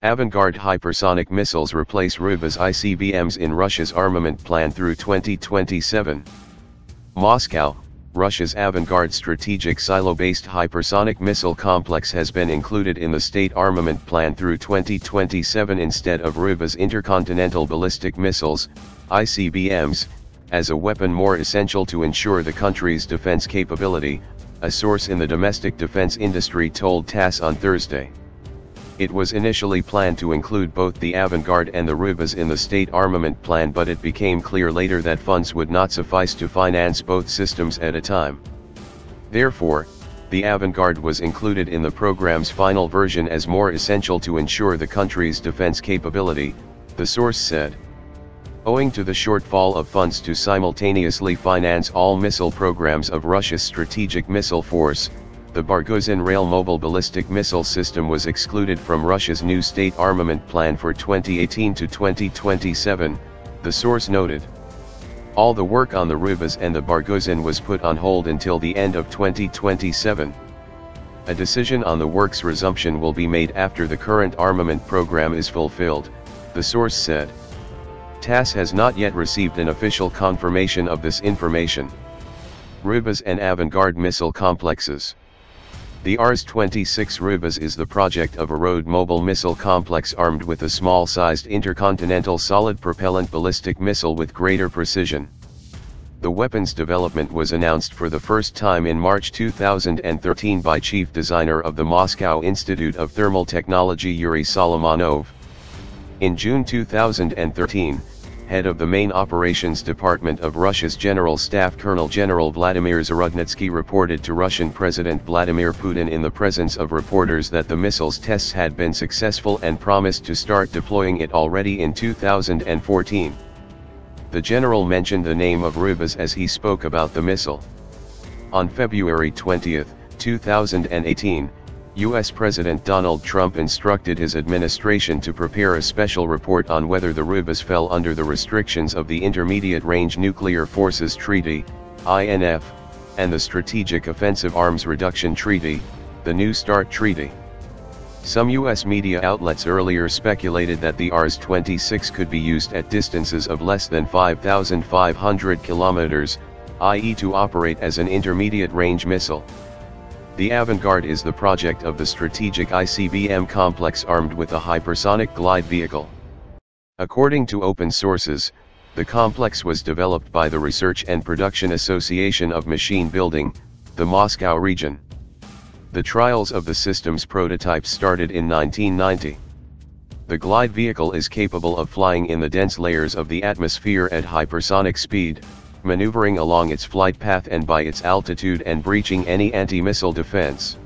Avangard hypersonic missiles replace Rubezh ICBMs in Russia's armament plan through 2027. Moscow, Russia's Avangard strategic silo-based hypersonic missile complex has been included in the state armament plan through 2027 instead of Rubezh intercontinental ballistic missiles, ICBMs, as a weapon more essential to ensure the country's defense capability, a source in the domestic defense industry told TASS on Thursday. It was initially planned to include both the Avangard and the Rubezh in the state armament plan, but it became clear later that funds would not suffice to finance both systems at a time. Therefore, the Avangard was included in the program's final version as more essential to ensure the country's defense capability, the source said. Owing to the shortfall of funds to simultaneously finance all missile programs of Russia's strategic missile force, the Bargozin rail mobile ballistic missile system was excluded from Russia's new state armament plan for 2018 to 2027, the source noted. All the work on the Rubezh and the Bargozin was put on hold until the end of 2027. A decision on the work's resumption will be made after the current armament program is fulfilled, the source said. TASS has not yet received an official confirmation of this information. Rubezh and Avangard missile complexes. The Rs-26 Rubezh is the project of a road mobile missile complex armed with a small-sized intercontinental solid propellant ballistic missile with greater precision. The weapon's development was announced for the first time in March 2013 by chief designer of the Moscow Institute of Thermal Technology Yuri Solomonov. In June 2013, head of the main operations department of Russia's General Staff Colonel General Vladimir Zarudnitsky reported to Russian President Vladimir Putin in the presence of reporters that the missile's tests had been successful and promised to start deploying it already in 2014. The general mentioned the name of Rubezh as he spoke about the missile. On February 20, 2018, U.S. President Donald Trump instructed his administration to prepare a special report on whether the Rubezh fell under the restrictions of the Intermediate Range Nuclear Forces Treaty, INF, and the Strategic Offensive Arms Reduction Treaty, the New START Treaty. Some U.S. media outlets earlier speculated that the Rs-26 could be used at distances of less than 5,500 kilometers, i.e. to operate as an intermediate-range missile. The Avangard is the project of the strategic ICBM complex armed with a hypersonic glide vehicle. According to open sources, the complex was developed by the Research and Production Association of Machine Building, the Moscow region. The trials of the system's prototypes started in 1990. The glide vehicle is capable of flying in the dense layers of the atmosphere at hypersonic speed, maneuvering along its flight path and by its altitude and breaching any anti-missile defense.